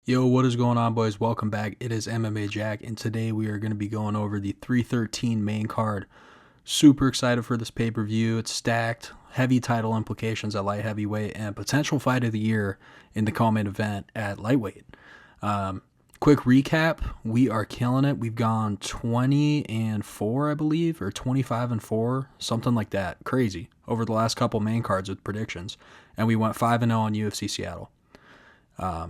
Yo, what is going on, boys? Welcome back. It is MMA Jack, and today we are going to be going over the 313 main card. Super excited for this pay-per-view. It's stacked, heavy title implications at light heavyweight, and potential fight of the year in the co-main event at lightweight. Quick recap, we are killing it. We've gone 20-4, I believe, or 25-4, something like that. Crazy. Over the last couple main cards with predictions. And we went 5-0 on UFC Seattle.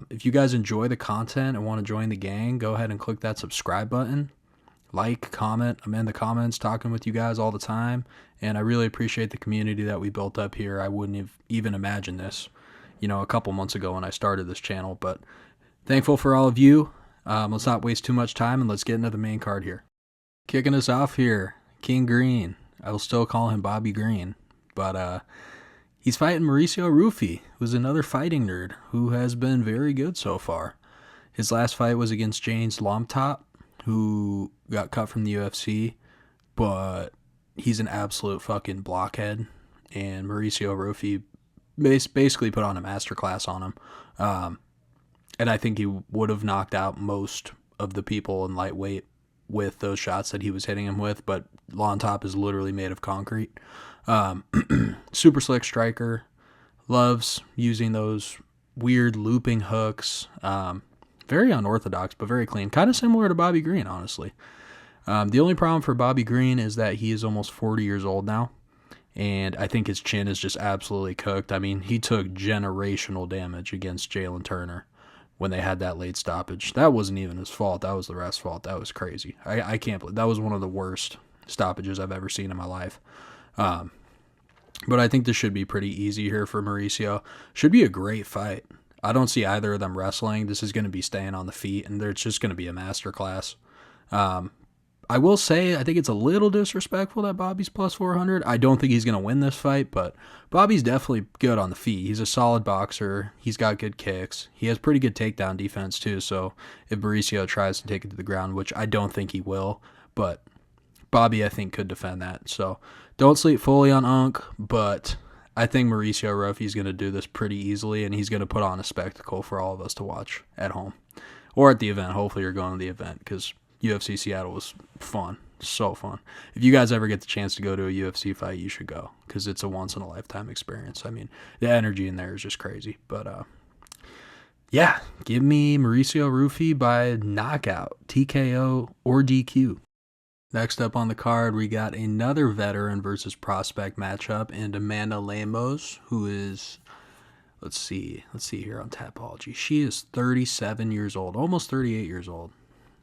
If you guys enjoy the content and want to join the gang, go ahead and click that subscribe button. Like, comment. I'm in the comments talking with you guys all the time, and I really appreciate the community that we built up here. I wouldn't have even imagined this, a couple months ago when I started this channel, but thankful for all of you. Let's not waste too much time, and let's get into the main card here. Kicking us off here, King Green. I will still call him Bobby Green, but he's fighting Mauricio Ruffy, who's another fighting nerd who has been very good so far. His last fight was against James Lomtop, who got cut from the UFC, but he's an absolute fucking blockhead, and Mauricio Ruffy basically put on a masterclass on him. And I think he would have knocked out most of the people in lightweight with those shots that he was hitting him with, but Lomtop is literally made of concrete. Super slick striker, loves using those weird looping hooks. Very unorthodox, but very clean. Kind of similar to Bobby Green, honestly. The only problem for Bobby Green is that he is almost 40 years old now, and I think his chin is just absolutely cooked. I mean, he took generational damage against Jalin Turner when they had that late stoppage. That wasn't even his fault. That was the ref's fault. That was crazy. I can't believe that was one of the worst stoppages I've ever seen in my life. But I think this should be pretty easy here for Mauricio. Should be a great fight. I don't see either of them wrestling. This is going to be staying on the feet, and it's just going to be a masterclass. I will say, I think it's a little disrespectful that Bobby's plus 400. I don't think he's going to win this fight, but Bobby's definitely good on the feet. He's a solid boxer. He's got good kicks. He has pretty good takedown defense, too, so if Mauricio tries to take it to the ground, which I don't think he will, but Bobby, I think, could defend that. So don't sleep fully on ANK, but I think Mauricio Ruffy is going to do this pretty easily, and he's going to put on a spectacle for all of us to watch at home or at the event. Hopefully you're going to the event because UFC Seattle was fun. So fun. If you guys ever get the chance to go to a UFC fight, you should go because it's a once-in-a-lifetime experience. I mean, the energy in there is just crazy. But, yeah, give me Mauricio Ruffy by knockout, TKO, or DQ. Next up on the card, we got another veteran versus prospect matchup, and Amanda Lemos, who is, let's see here on Tapology. She is 37 years old, almost 38 years old.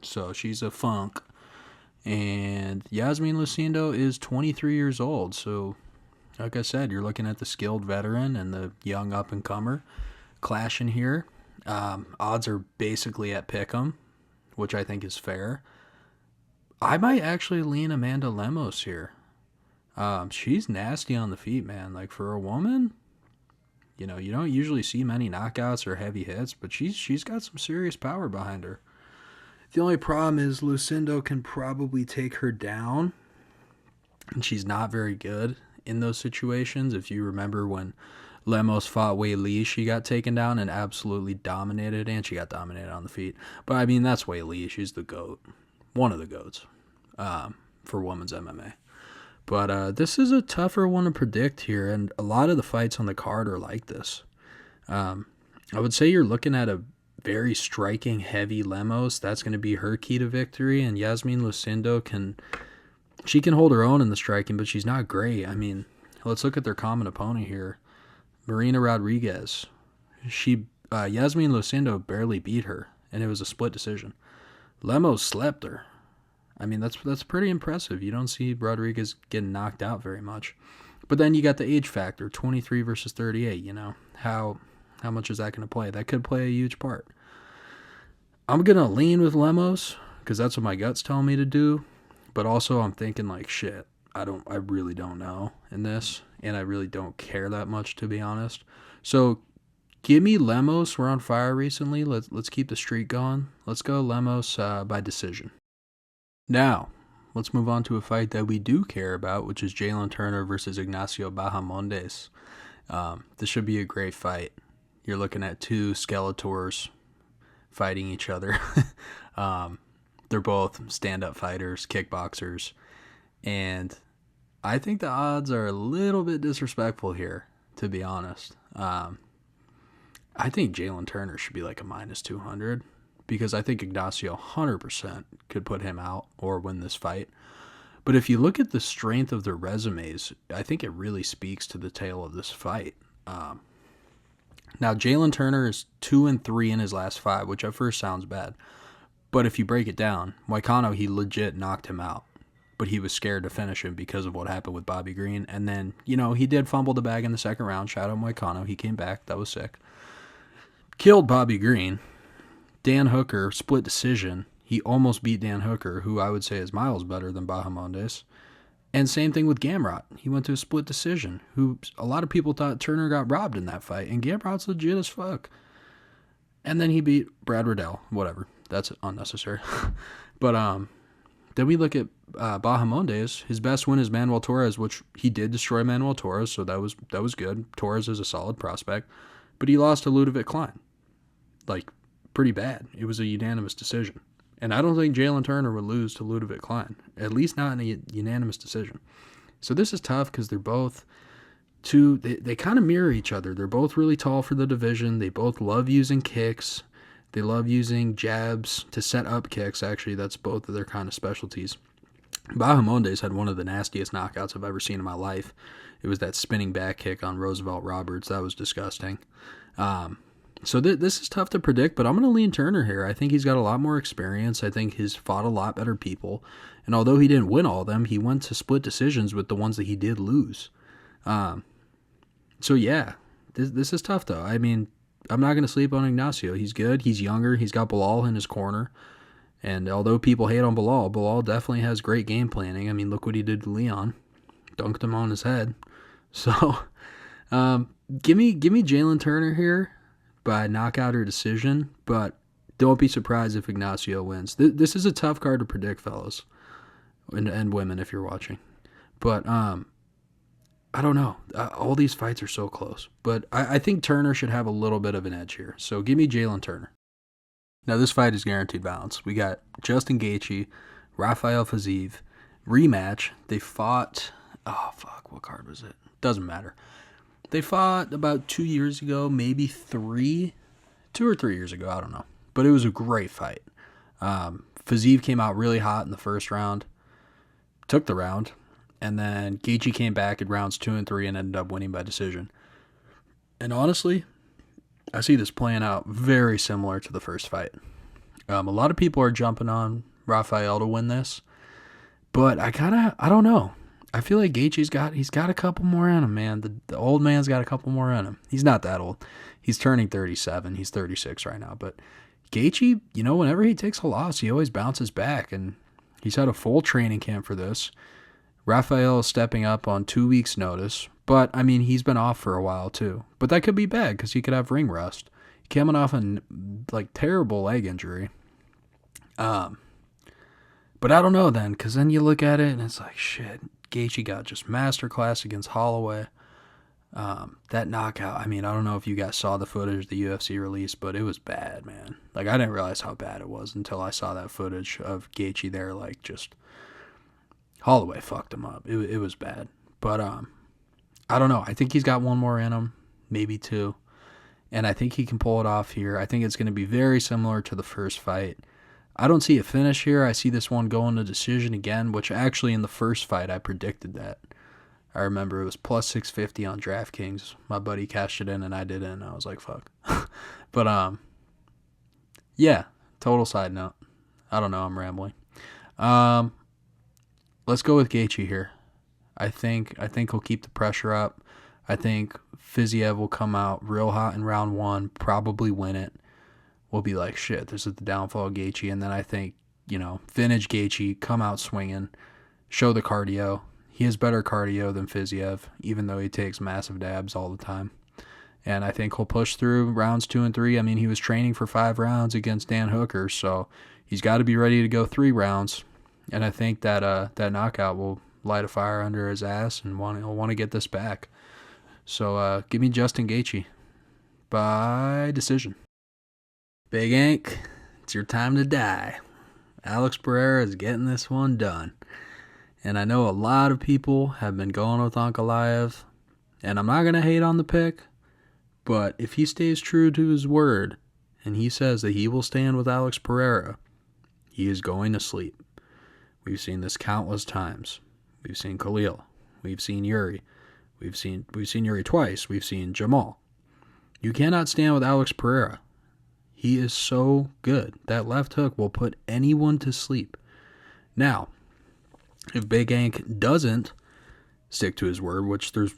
So she's a funk. And Iasmin Lucindo is 23 years old. So, like I said, you're looking at the skilled veteran and the young up-and-comer clashing here. Odds are basically at pick'em, which I think is fair. I might actually lean Amanda Lemos here. She's nasty on the feet, man. Like, for a woman, you don't usually see many knockouts or heavy hits, but she's got some serious power behind her. The only problem is Lucindo can probably take her down, and she's not very good in those situations. If you remember when Lemos fought Wei Li, she got taken down and absolutely dominated, and she got dominated on the feet. But, I mean, that's Wei Li. She's the GOAT. One of the GOATs for women's MMA. But this is a tougher one to predict here, and a lot of the fights on the card are like this. I would say you're looking at a very striking, heavy Lemos. That's going to be her key to victory, and Iasmin Lucindo can hold her own in the striking, but she's not great. I mean, let's look at their common opponent here. Marina Rodriguez. Iasmin Lucindo barely beat her, and it was a split decision. Lemos slept her. I mean, that's pretty impressive. You don't see Rodriguez getting knocked out very much. But then you got the age factor, 23 versus 38, How much is that going to play? That could play a huge part. I'm going to lean with Lemos because that's what my gut's telling me to do. But also I'm thinking like, shit, I really don't know in this. And I really don't care that much, to be honest. So give me Lemos. We're on fire recently. Let's keep the streak going. Let's go Lemos by decision. Now, let's move on to a fight that we do care about, which is Jalin Turner versus Ignacio Bahamondes. This should be a great fight. You're looking at two Skeletors fighting each other. They're both stand-up fighters, kickboxers, and I think the odds are a little bit disrespectful here, to be honest. I think Jalin Turner should be like a -200 because I think Ignacio 100% could put him out or win this fight. But if you look at the strength of their resumes, I think it really speaks to the tale of this fight. Now, Jalin Turner is 2-3 in his last 5, which at first sounds bad. But if you break it down, Moicano, he legit knocked him out. But he was scared to finish him because of what happened with Bobby Green. And then, he did fumble the bag in the second round. Shout out Moicano. He came back. That was sick. Killed Bobby Green. Dan Hooker, split decision. He almost beat Dan Hooker, who I would say is miles better than Bahamondes. And same thing with Gamrot. He went to a split decision, who a lot of people thought Turner got robbed in that fight. And Gamrot's legit as fuck. And then he beat Brad Riddell. Whatever. That's unnecessary. But then we look at Bahamondes. His best win is Manuel Torres, which he did destroy Manuel Torres, so that was good. Torres is a solid prospect. But he lost to Ludovic Klein. Like, pretty bad. It was a unanimous decision. And I don't think Jalin Turner would lose to Ludovic Klein. At least not in a unanimous decision. So this is tough because they're both they kind of mirror each other. They're both really tall for the division. They both love using kicks. They love using jabs to set up kicks. Actually, that's both of their kind of specialties. Bahamondes had one of the nastiest knockouts I've ever seen in my life. It was that spinning back kick on Roosevelt Roberts. That was disgusting. So this is tough to predict, but I'm going to lean Turner here. I think he's got a lot more experience. I think he's fought a lot better people. And although he didn't win all of them, he went to split decisions with the ones that he did lose. So yeah, this is tough though. I mean, I'm not going to sleep on Ignacio. He's good. He's younger. He's got Bilal in his corner. And although people hate on Bilal definitely has great game planning. I mean, look what he did to Leon. Dunked him on his head. So, give me Jalin Turner here by knockout or decision, but don't be surprised if Ignacio wins. This is a tough card to predict, fellas, and women if you're watching. But I don't know. All these fights are so close. But I think Turner should have a little bit of an edge here. So give me Jalin Turner. Now this fight is guaranteed violence. We got Justin Gaethje, Rafael Fiziev, rematch. They fought... Oh, fuck. What card was it? Doesn't matter. They fought about 2 years ago, maybe 3. 2 or 3 years ago. I don't know. But it was a great fight. Fiziev came out really hot in the first round. Took the round. And then Gaethje came back in rounds 2 and 3 and ended up winning by decision. And honestly, I see this playing out very similar to the first fight. A lot of people are jumping on Rafael to win this. But I don't know. I feel like Gaethje's got a couple more in him, man. The old man's got a couple more in him. He's not that old. He's turning 37. He's 36 right now. But Gaethje, whenever he takes a loss, he always bounces back. And he's had a full training camp for this. Rafael is stepping up on 2 weeks' notice. But, I mean, he's been off for a while, too. But that could be bad because he could have ring rust. Coming off a, terrible leg injury. But I don't know then, because then you look at it and it's like, shit, Gaethje got just masterclass against Holloway. That knockout, I mean, I don't know if you guys saw the footage the UFC released, but it was bad, man. I didn't realize how bad it was until I saw that footage of Gaethje there, just... Holloway fucked him up. It was bad. But, I don't know. I think he's got one more in him, maybe 2. And I think he can pull it off here. I think it's going to be very similar to the first fight. I don't see a finish here. I see this one going to decision again, which actually in the first fight I predicted that. I remember it was plus 650 on DraftKings. My buddy cashed it in and I didn't. I was like, fuck. But, yeah, total side note. I don't know. I'm rambling. Let's go with Gaethje here. I think he'll keep the pressure up. I think Fiziev will come out real hot in round 1, probably win it. We'll be like, shit, this is the downfall of Gaethje. And then I think, vintage Gaethje, come out swinging, show the cardio. He has better cardio than Fiziev, even though he takes massive dabs all the time. And I think he'll push through rounds 2 and 3. I mean, he was training for 5 rounds against Dan Hooker, so he's got to be ready to go 3 rounds. And I think that that knockout will light a fire under his ass and he'll want to get this back. So give me Justin Gaethje by decision. Big Ank, It's your time to die. Alex Pereira is getting this one done. And I know a lot of people have been going with Ankalaev, and I'm not going to hate on the pick, but if he stays true to his word and he says that he will stand with Alex Pereira, he is going to sleep. We've seen this countless times. We've seen Khalil. We've seen Yuri. We've seen Yuri twice. We've seen Jamal. You cannot stand with Alex Pereira. He is so good. That left hook will put anyone to sleep. Now, if Big ANK doesn't stick to his word, which there's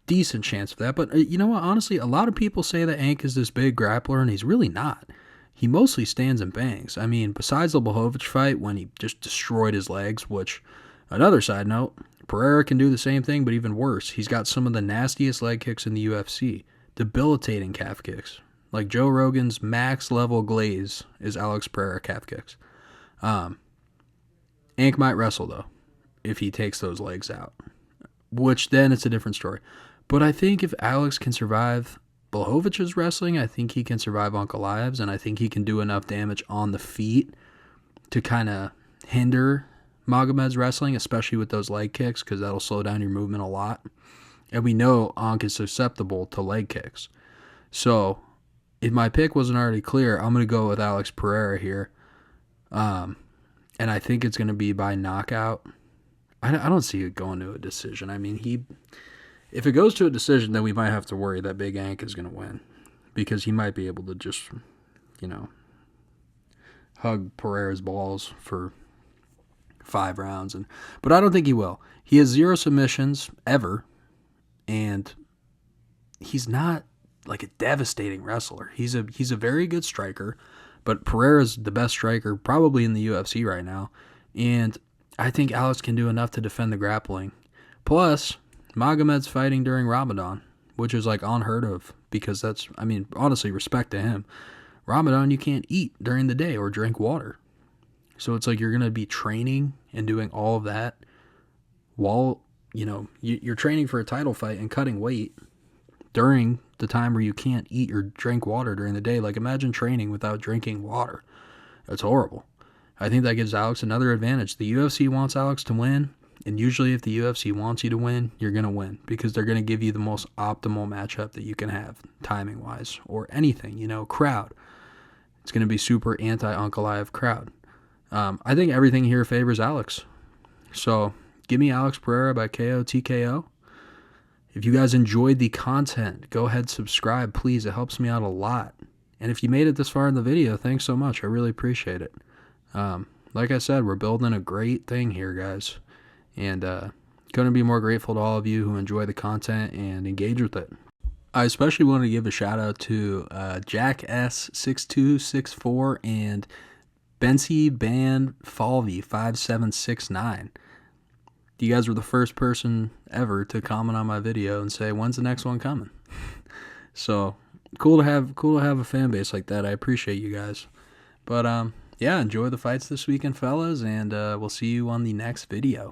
decent chance of that, but you know what? Honestly, a lot of people say that ANK is this big grappler, and he's really not. He mostly stands and bangs. I mean, besides the Blachowicz fight when he just destroyed his legs, which, another side note, Pereira can do the same thing, but even worse. He's got some of the nastiest leg kicks in the UFC. Debilitating calf kicks. Like Joe Rogan's max level glaze is Alex Pereira calf kicks. ANK might wrestle, though, if he takes those legs out, which then it's a different story. But I think if Alex can survive Blachowicz's wrestling, I think he can survive Ankalaev's, and I think he can do enough damage on the feet to kind of hinder Magomed's wrestling, especially with those leg kicks, because that'll slow down your movement a lot. And we know ANK is susceptible to leg kicks. So if my pick wasn't already clear, I'm going to go with Alex Pereira here. And I think it's going to be by knockout. I don't see it going to a decision. I mean, if it goes to a decision, then we might have to worry that Big ANK is going to win, because he might be able to just, hug Pereira's balls for 5 rounds. But I don't think he will. He has 0 submissions ever, and he's not like a devastating wrestler. He's a very good striker, but Pereira's the best striker probably in the UFC right now, and I think Alex can do enough to defend the grappling. Plus, Magomed's fighting during Ramadan, which is like unheard of, because honestly, respect to him. Ramadan, you can't eat during the day or drink water. So it's like you're going to be training and doing all of that while, you're training for a title fight and cutting weight during the time where you can't eat or drink water during the day. Like, imagine training without drinking water. That's horrible. I think that gives Alex another advantage. The UFC wants Alex to win, and usually if the UFC wants you to win, you're going to win, because they're going to give you the most optimal matchup that you can have, timing-wise, or anything, crowd. It's going to be super anti-Ankalaev crowd. I think everything here favors Alex. So, give me Alex Pereira by KO TKO. If you guys enjoyed the content, go ahead, subscribe, please. It helps me out a lot. And if you made it this far in the video, thanks so much. I really appreciate it. Like I said, we're building a great thing here, guys. And couldn't be more grateful to all of you who enjoy the content and engage with it. I especially want to give a shout out to Jack S6264 and Bensi Ban Falvey 5769. You guys were the first person ever to comment on my video and say, when's the next one coming? So cool to have a fan base like that. I appreciate you guys. But yeah, enjoy the fights this weekend, fellas, and we'll see you on the next video.